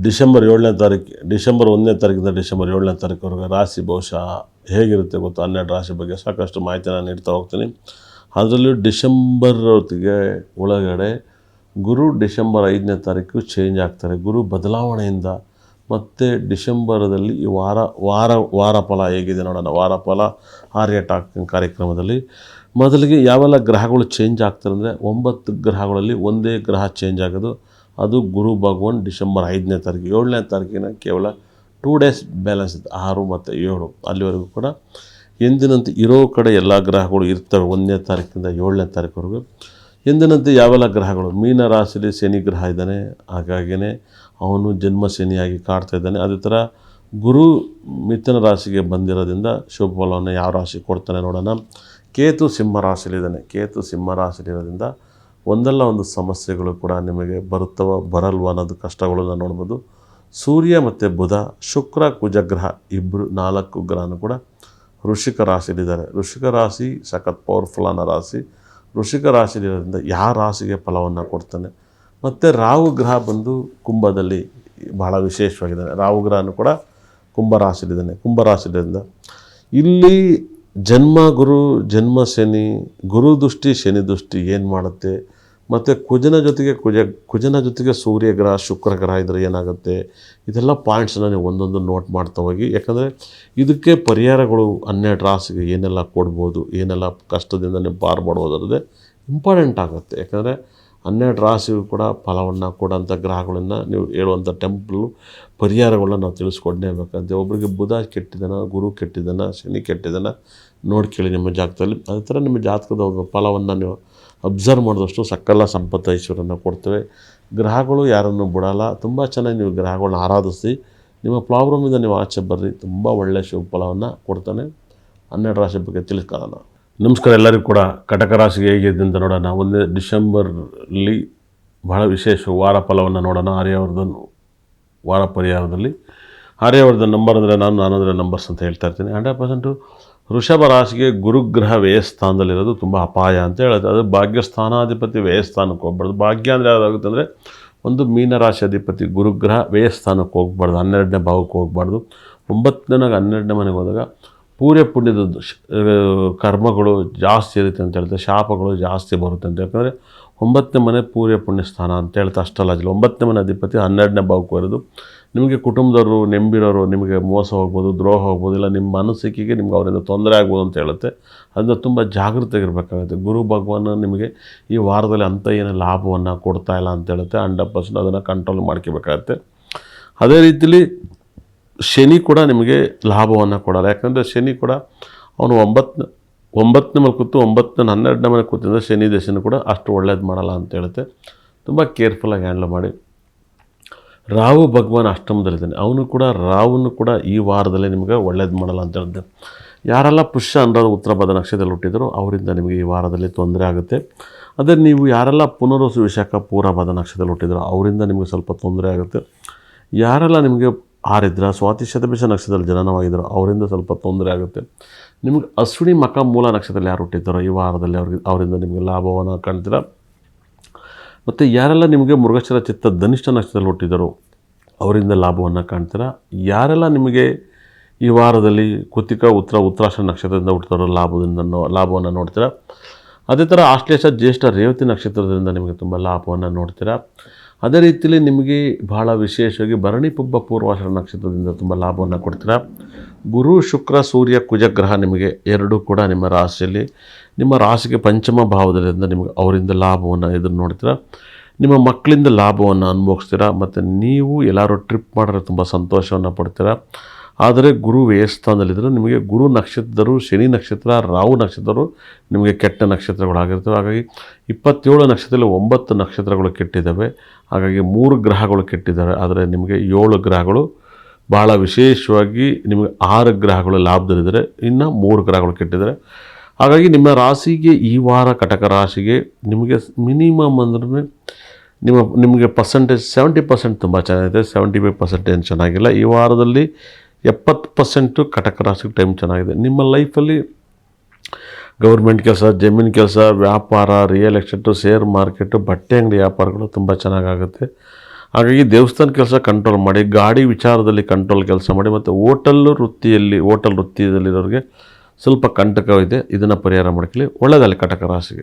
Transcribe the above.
December 1ನೇ ತಾರೀಕಿಂದ December 7ನೇ ತಾರೀಕುವರೆಗೆ ರಾಶಿ ಬಹುಶಃ ಹೇಗಿರುತ್ತೆ ಗೊತ್ತು. 12 ರಾಶಿ ಬಗ್ಗೆ ಸಾಕಷ್ಟು ಮಾಹಿತಿನ ನೀಡ್ತಾ ಹೋಗ್ತೀನಿ. ಅದರಲ್ಲೂ ಡಿಸೆಂಬರ್ ಒಳಗಡೆ ಗುರು ಡಿಸೆಂಬರ್ 5ನೇ ತಾರೀಕು ಚೇಂಜ್ ಆಗ್ತಾರೆ. ಗುರು ಬದಲಾವಣೆಯಿಂದ ಮತ್ತು ಡಿಸೆಂಬರದಲ್ಲಿ ಈ ವಾರ ಫಲ ಹೇಗಿದೆ ನೋಡೋಣ. ವಾರ ಫಲ ಆರ್ಯ ಟಾಕ್ ಕಾರ್ಯಕ್ರಮದಲ್ಲಿ ಮೊದಲಿಗೆ ಯಾವೆಲ್ಲ ಗ್ರಹಗಳು ಚೇಂಜ್ ಆಗ್ತಾರೆ ಅಂದರೆ 9 ಗ್ರಹಗಳಲ್ಲಿ ಒಂದೇ ಗ್ರಹ ಚೇಂಜ್ ಆಗೋದು, ಅದು ಗುರು ಭಗವಾನ್ ಡಿಸೆಂಬರ್ 5ನೇ ತಾರೀಕು. 7ನೇ ತಾರೀಕಿನ ಕೇವಲ 2 ಡೇಸ್ ಬ್ಯಾಲೆನ್ಸ್ ಇತ್ತು, 6 ಮತ್ತು 7. ಅಲ್ಲಿವರೆಗೂ ಕೂಡ ಎಂದಿನಂತೆ ಇರೋ ಕಡೆ ಎಲ್ಲ ಗ್ರಹಗಳು ಇರ್ತವೆ 1ನೇ ತಾರೀಕಿಂದ 7ನೇ ತಾರೀಕುವರೆಗೂ. ಎಂದಿನಂತೆ ಯಾವೆಲ್ಲ ಗ್ರಹಗಳು, ಮೀನ ರಾಶಿಯಲ್ಲಿ ಶನಿ ಗ್ರಹ ಇದ್ದಾನೆ, ಹಾಗಾಗಿಯೇ ಅವನು ಜನ್ಮ ಶನಿಯಾಗಿ ಕಾಡ್ತಾ ಇದ್ದಾನೆ. ಅದೇ ಥರ ಗುರು ಮಿಥುನ ರಾಶಿಗೆ ಬಂದಿರೋದ್ರಿಂದ ಶುಭ ಫಲವನ್ನು ಯಾವ ರಾಶಿ ಕೊಡ್ತಾನೆ ನೋಡೋಣ. ಕೇತು ಸಿಂಹ ರಾಶಿಯಲ್ಲಿದ್ದಾನೆ. ಕೇತು ಸಿಂಹ ರಾಶಿಯಲ್ಲಿರೋದ್ರಿಂದ ಒಂದಲ್ಲ ಒಂದು ಸಮಸ್ಯೆಗಳು ಕೂಡ ನಿಮಗೆ ಬರಲ್ವ ಅನ್ನೋದು ಕಷ್ಟಗಳನ್ನು ನೋಡ್ಬೋದು. ಸೂರ್ಯ ಮತ್ತು ಬುಧ, ಶುಕ್ರ, ಕುಜ ಗ್ರಹ ಇಬ್ಬರು 4 ಗ್ರಹನೂ ಕೂಡ ವೃಶ್ಚಿಕ ರಾಶಿಯಲ್ಲಿದ್ದಾರೆ. ವೃಶ್ಚಿಕ ರಾಶಿ ಸಖತ್ ಪವರ್ಫುಲ್ ಅನ್ನೋ ರಾಶಿ. ವೃಶ್ಚಿಕ ರಾಶಿಯಲ್ಲಿರೋದ್ರಿಂದ ಯಾವ ರಾಶಿಗೆ ಫಲವನ್ನು ಕೊಡ್ತಾನೆ. ಮತ್ತು ರಾಹು ಗ್ರಹ ಬಂದು ಕುಂಭದಲ್ಲಿ ಬಹಳ ವಿಶೇಷವಾಗಿದ್ದಾನೆ. ರಾಹು ಗ್ರಹನೂ ಕೂಡ ಕುಂಭ ರಾಶಿಯಲ್ಲಿರೋದ್ರಿಂದ ಇಲ್ಲಿ ಜನ್ಮ ಗುರು, ಜನ್ಮ ಶನಿ, ಗುರು ದೃಷ್ಟಿ ಶನಿ ದೃಷ್ಟಿ ಏನು ಮಾಡುತ್ತೆ, ಮತ್ತು ಕುಜನ ಜೊತೆಗೆ ಸೂರ್ಯ ಗ್ರಹ, ಶುಕ್ರ ಗ್ರಹ ಇದ್ದರೆ ಏನಾಗುತ್ತೆ, ಇದೆಲ್ಲ ಪಾಯಿಂಟ್ಸನ್ನು ನೀವು ಒಂದೊಂದು ನೋಟ್ ಮಾಡ್ತಾ ಹೋಗಿ. ಯಾಕಂದರೆ ಇದಕ್ಕೆ ಪರಿಹಾರಗಳು 12 ರಾಶಿಗೆ ಏನೆಲ್ಲ ಕೊಡ್ಬೋದು, ಏನೆಲ್ಲ ಕಷ್ಟದಿಂದ ನೀವು ಪಾರು ಮಾಡ್ಬೋದಲ್ಲದೆ ಇಂಪಾರ್ಟೆಂಟ್ ಆಗುತ್ತೆ. ಯಾಕಂದರೆ 12 ರಾಶಿಗೂ ಕೂಡ ಫಲವನ್ನು ಕೊಡೋಂಥ ಗ್ರಹಗಳನ್ನು ನೀವು ಹೇಳುವಂಥ ಟೆಂಪಲ್ ಪರಿಹಾರಗಳನ್ನ ನಾವು ತಿಳಿಸ್ಕೊಡಲೇಬೇಕಂತೆ. ಒಬ್ಬರಿಗೆ ಬುಧ ಕೆಟ್ಟಿದ್ದಾನ, ಗುರು ಕೆಟ್ಟಿದ್ದಾನ, ಶನಿ ಕೆಟ್ಟಿದ್ದಾನ ನೋಡ್ಕೊಳ್ಳಿ ನಿಮ್ಮ ಜಾತಕದಲ್ಲಿ. ಅದೇ ಥರ ನಿಮ್ಮ ಜಾತಕದ ಫಲವನ್ನು ನೀವು ಅಬ್ಸರ್ವ್ ಮಾಡಿದಷ್ಟು ಸಕಲ ಸಂಪತ್ತು ಐಶ್ವರ್ಯನ ಕೊಡ್ತೇವೆ. ಗ್ರಹಗಳು ಯಾರನ್ನು ಬಿಡಲ್ಲ. ತುಂಬ ಚೆನ್ನಾಗಿ ನೀವು ಗ್ರಹಗಳನ್ನ ಆರಾಧಿಸಿ ನಿಮ್ಮ ಪ್ರಾಬ್ಲಮಿಂದ ನೀವು ಆಚೆ ಬರ್ರಿ. ತುಂಬ ಒಳ್ಳೆಯ ಶುಭ ಫಲವನ್ನು ಕೊಡ್ತಾನೆ. 12 ರಾಶಿ ಬಗ್ಗೆ ತಿಳಿಸ್ಕೊಳ್ಳೋಣ. ನಮಸ್ಕಾರ ಎಲ್ಲರಿಗೂ ಕೂಡ. ಕಟಕ ರಾಶಿಗೆ ಹೇಗಿದೆ ಅಂತ ನೋಡೋಣ. 1 ಡಿಸೆಂಬರ್ಲಿ ಬಹಳ ವಿಶೇಷ ವಾರ ಫಲವನ್ನು ನೋಡೋಣ. ಆರ್ಯವರ್ಧನ್ ವಾರ ಪರಿಹಾರದಲ್ಲಿ ಆರ್ಯವರ್ಧನ್ ನಂಬರ್ ಅಂದರೆ ನಾನು ನಂಬರ್ಸ್ ಅಂತ ಹೇಳ್ತಾ ಇರ್ತೀನಿ. 100% ವೃಷಭ ರಾಶಿಗೆ ಗುರುಗ್ರಹ ವ್ಯಯಸ್ಥಾನದಲ್ಲಿರೋದು ತುಂಬ ಅಪಾಯ ಅಂತ ಹೇಳೋದು. ಅದು ಭಾಗ್ಯಸ್ಥಾನಾಧಿಪತಿ ವ್ಯಯಸ್ಥಾನಕ್ಕೆ ಹೋಗ್ಬಾರ್ದು. ಭಾಗ್ಯ ಅಂದರೆ ಯಾವ್ದಾಗುತ್ತೆ ಅಂದರೆ ಒಂದು ಮೀನರಾಶಿ ಅಧಿಪತಿ ಗುರುಗ್ರಹ ವ್ಯಯಸ್ಥಾನಕ್ಕೆ ಹೋಗ್ಬಾರ್ದು, 12ನೇ ಭಾವಕ್ಕೆ ಹೋಗ್ಬಾರ್ದು. 9ನೇ 12ನೇ ಮನೆಗೆ ಹೋದಾಗ ಪೂರ್ಯ ಪುಣ್ಯದ ಕರ್ಮಗಳು ಜಾಸ್ತಿ ಇರುತ್ತೆ ಅಂತ ಹೇಳ್ತಾರೆ, ಶಾಪಗಳು ಜಾಸ್ತಿ ಬರುತ್ತೆ ಅಂತ. ಯಾಕಂದರೆ 9ನೇ ಮನೆ ಪೂರ್ಯ ಪುಣ್ಯ ಸ್ಥಾನ ಅಂತ ಹೇಳ್ತಾ ಅಷ್ಟಲ್ಲ. 9ನೇ ಮನೆ ಅಧಿಪತಿ 12ನೇ ಭಾವಕ್ಕೆ ಬರೋದು. ನಿಮಗೆ ಕುಟುಂಬದವರು ನೆಂಬಿರೋರು ನಿಮಗೆ ಮೋಸ ಹೋಗ್ಬೋದು, ದ್ರೋಹ ಹೋಗ್ಬೋದು, ಇಲ್ಲ ನಿಮ್ಮ ಮನಸ್ಸಿಗೆ ನಿಮ್ಗೆ ಅವರಿಂದ ತೊಂದರೆ ಆಗ್ಬೋದು ಅಂತ ಹೇಳುತ್ತೆ. ಅದರಿಂದ ತುಂಬ ಜಾಗೃತಿಯಾಗಿರಬೇಕಾಗುತ್ತೆ. ಗುರು ಭಗವಾನ್ ನಿಮಗೆ ಈ ವಾರದಲ್ಲಿ ಅಂಥ ಏನು ಲಾಭವನ್ನು ಕೊಡ್ತಾ ಇಲ್ಲ ಅಂತ ಹೇಳುತ್ತೆ. 100% ಅದನ್ನು ಕಂಟ್ರೋಲ್ ಮಾಡ್ಕೋಬೇಕಾಗತ್ತೆ. ಅದೇ ರೀತಿಲಿ ಶನಿ ಕೂಡ ನಿಮಗೆ ಲಾಭವನ್ನು ಕೊಡಲ್ಲ. ಯಾಕಂದರೆ ಶನಿ ಕೂಡ ಅವನು 9ನೇ ಮನೆ ಕೂತು 9ನೇ 12ನೇ ಮನೆ ಕೂತಿಂದ ಶನಿ ದಶೆನೂ ಕೂಡ ಅಷ್ಟು ಒಳ್ಳೇದು ಮಾಡಲ್ಲ ಅಂತ ಹೇಳುತ್ತೆ. ತುಂಬ ಕೇರ್ಫುಲ್ಲಾಗಿ ಹ್ಯಾಂಡಲ್ ಮಾಡಿ. ರಾಹು ಭಗವಾನ್ ಅಷ್ಟಮದಲ್ಲಿದ್ದಾನೆ. ರಾಹುನು ಕೂಡ ಈ ವಾರದಲ್ಲಿ ನಿಮಗೆ ಒಳ್ಳೇದು ಮಾಡಲ್ಲ ಅಂತ ಹೇಳುತ್ತೆ. ಯಾರೆಲ್ಲ ಪುಷ್ಯ ಅನ್ನೋದು ಉತ್ತರ ಭದ್ರ ನಕ್ಷತ್ರದಲ್ಲಿ ಹುಟ್ಟಿದ್ರು ಅವರಿಂದ ನಿಮಗೆ ಈ ವಾರದಲ್ಲಿ ತೊಂದರೆ ಆಗುತ್ತೆ. ಅದೇ ನೀವು ಯಾರೆಲ್ಲ ಪುನರ್ವಸು ವಿಶಾಖ ಪೂರ್ವಭದ್ರ ನಕ್ಷತ್ರದಲ್ಲಿ ಹುಟ್ಟಿದ್ರು ಅವರಿಂದ ನಿಮಗೆ ಸ್ವಲ್ಪ ತೊಂದರೆ ಆಗುತ್ತೆ. ಯಾರೆಲ್ಲ ನಿಮಗೆ ಆರಿದ್ರ ಸ್ವಾತಿ ಶತಭಿಷ ನಕ್ಷತ್ರದಲ್ಲಿ ಜನನವಾಗಿದ್ದರು ಅವರಿಂದ ಸ್ವಲ್ಪ ತೊಂದರೆ ಆಗುತ್ತೆ. ನಿಮಗೆ ಅಶ್ವಿನಿ ಮಖ ಮೂಲ ನಕ್ಷತ್ರದಲ್ಲಿ ಯಾರು ಹುಟ್ಟಿದ್ದಾರೋ ಈ ವಾರದಲ್ಲಿ ಅವರಿಂದ ನಿಮಗೆ ಲಾಭವನ್ನು ಕಾಣ್ತೀರ. ಮತ್ತು ಯಾರೆಲ್ಲ ನಿಮಗೆ ಮೃಗಶಿರ ಚಿತ್ತ ಧನಿಷ್ಠ ನಕ್ಷತ್ರದಲ್ಲಿ ಹುಟ್ಟಿದ್ದಾರೋ ಅವರಿಂದ ಲಾಭವನ್ನು ಕಾಣ್ತೀರ. ಯಾರೆಲ್ಲ ನಿಮಗೆ ಈ ವಾರದಲ್ಲಿ ಕೃತಿಕ ಉತ್ತರಾಷಾಢ ನಕ್ಷತ್ರದಿಂದ ಹುಟ್ಟಿದವರು ಲಾಭವನ್ನು ನೋಡ್ತೀರಾ. ಅದೇ ಥರ ಆಶ್ಲೇಷ ಜ್ಯೇಷ್ಠ ರೇವತಿ ನಕ್ಷತ್ರದಿಂದ ನಿಮಗೆ ತುಂಬ ಲಾಭವನ್ನು ನೋಡ್ತೀರಾ. ಅದೇ ರೀತಿಯಲ್ಲಿ ನಿಮಗೆ ಬಹಳ ವಿಶೇಷವಾಗಿ ಭರಣಿ ಪುಬ್ಬ ಪೂರ್ವಾಷಾಢ ನಕ್ಷತ್ರದಿಂದ ತುಂಬ ಲಾಭವನ್ನು ಕೊಡ್ತೀರಾ. ಗುರು ಶುಕ್ರ ಸೂರ್ಯ ಕುಜ ಗ್ರಹ ನಿಮಗೆ ಎರಡೂ ಕೂಡ ನಿಮ್ಮ ರಾಶಿಗೆ ಪಂಚಮ ಭಾವದಲ್ಲಿಂದ ನಿಮಗೆ ಅವರಿಂದ ಲಾಭವನ್ನು ಎದುರು ನೋಡ್ತೀರಾ. ನಿಮ್ಮ ಮಕ್ಕಳಿಂದ ಲಾಭವನ್ನು ಅನುಭವಿಸ್ತೀರಾ. ಮತ್ತು ನೀವು ಎಲ್ಲರೂ ಟ್ರಿಪ್ ಮಾಡಿದ್ರೆ ತುಂಬ ಸಂತೋಷವನ್ನು ಪಡ್ತೀರಾ. ಆದರೆ ಗುರು ವ್ಯಯಸ್ಥಾನದಲ್ಲಿದ್ದರೆ ನಿಮಗೆ ಗುರು ನಕ್ಷತ್ರರು, ಶನಿ ನಕ್ಷತ್ರ, ರಾಹು ನಕ್ಷತ್ರರು ನಿಮಗೆ ಕೆಟ್ಟ ನಕ್ಷತ್ರಗಳಾಗಿರ್ತವೆ. ಹಾಗಾಗಿ 27 ನಕ್ಷತ್ರದಲ್ಲಿ 9 ನಕ್ಷತ್ರಗಳು ಕೆಟ್ಟಿದ್ದಾವೆ. ಹಾಗಾಗಿ 3 ಗ್ರಹಗಳು ಕೆಟ್ಟಿದ್ದಾವೆ. ಆದರೆ ನಿಮಗೆ 7 ಗ್ರಹಗಳು ಭಾಳ ವಿಶೇಷವಾಗಿ ನಿಮಗೆ 6 ಗ್ರಹಗಳು ಲಾಭದಲ್ಲಿದ್ದರೆ, ಇನ್ನು 3 ಗ್ರಹಗಳು ಕೆಟ್ಟಿದ್ದಾರೆ. ಹಾಗಾಗಿ ನಿಮ್ಮ ರಾಶಿಗೆ ಈ ವಾರ ಕಟಕ ರಾಶಿಗೆ ನಿಮಗೆ ಮಿನಿಮಮ್ ಅಂದ್ರೆ ನಿಮಗೆ ಪರ್ಸೆಂಟೇಜ್ 70% ತುಂಬ ಚೆನ್ನಾಗಿದೆ, 75% ಏನು ಚೆನ್ನಾಗಿಲ್ಲ. ಈ ವಾರದಲ್ಲಿ 70% ಕಟಕ ರಾಶಿಗೆ ಟೈಮ್ ಚೆನ್ನಾಗಿದೆ. ನಿಮ್ಮ ಲೈಫಲ್ಲಿ ಗೌರ್ಮೆಂಟ್ ಕೆಲಸ, ಜಮೀನು ಕೆಲಸ, ವ್ಯಾಪಾರ, ರಿಯಲ್ ಎಸ್ಟೇಟು, ಶೇರ್ ಮಾರ್ಕೆಟು, ಬಟ್ಟೆ ಅಂಗಡಿ ವ್ಯಾಪಾರಗಳು ತುಂಬ ಚೆನ್ನಾಗಾಗುತ್ತೆ. ಹಾಗಾಗಿ ದೇವಸ್ಥಾನ ಕೆಲಸ ಕಂಟ್ರೋಲ್ ಮಾಡಿ, ಗಾಡಿ ವಿಚಾರದಲ್ಲಿ ಕಂಟ್ರೋಲ್ ಕೆಲಸ ಮಾಡಿ, ಮತ್ತು ಹೋಟೆಲ್ ವೃತ್ತಿಯಲ್ಲಿರೋರಿಗೆ ಸ್ವಲ್ಪ ಕಂಟಕವಿದೆ. ಇದನ್ನು ಪರಿಹಾರ ಮಾಡ್ಕೊಳ್ಳಿ. ಒಳ್ಳೆಯದಲ್ಲಿ ಕಟಕ ರಾಶಿಗೆ.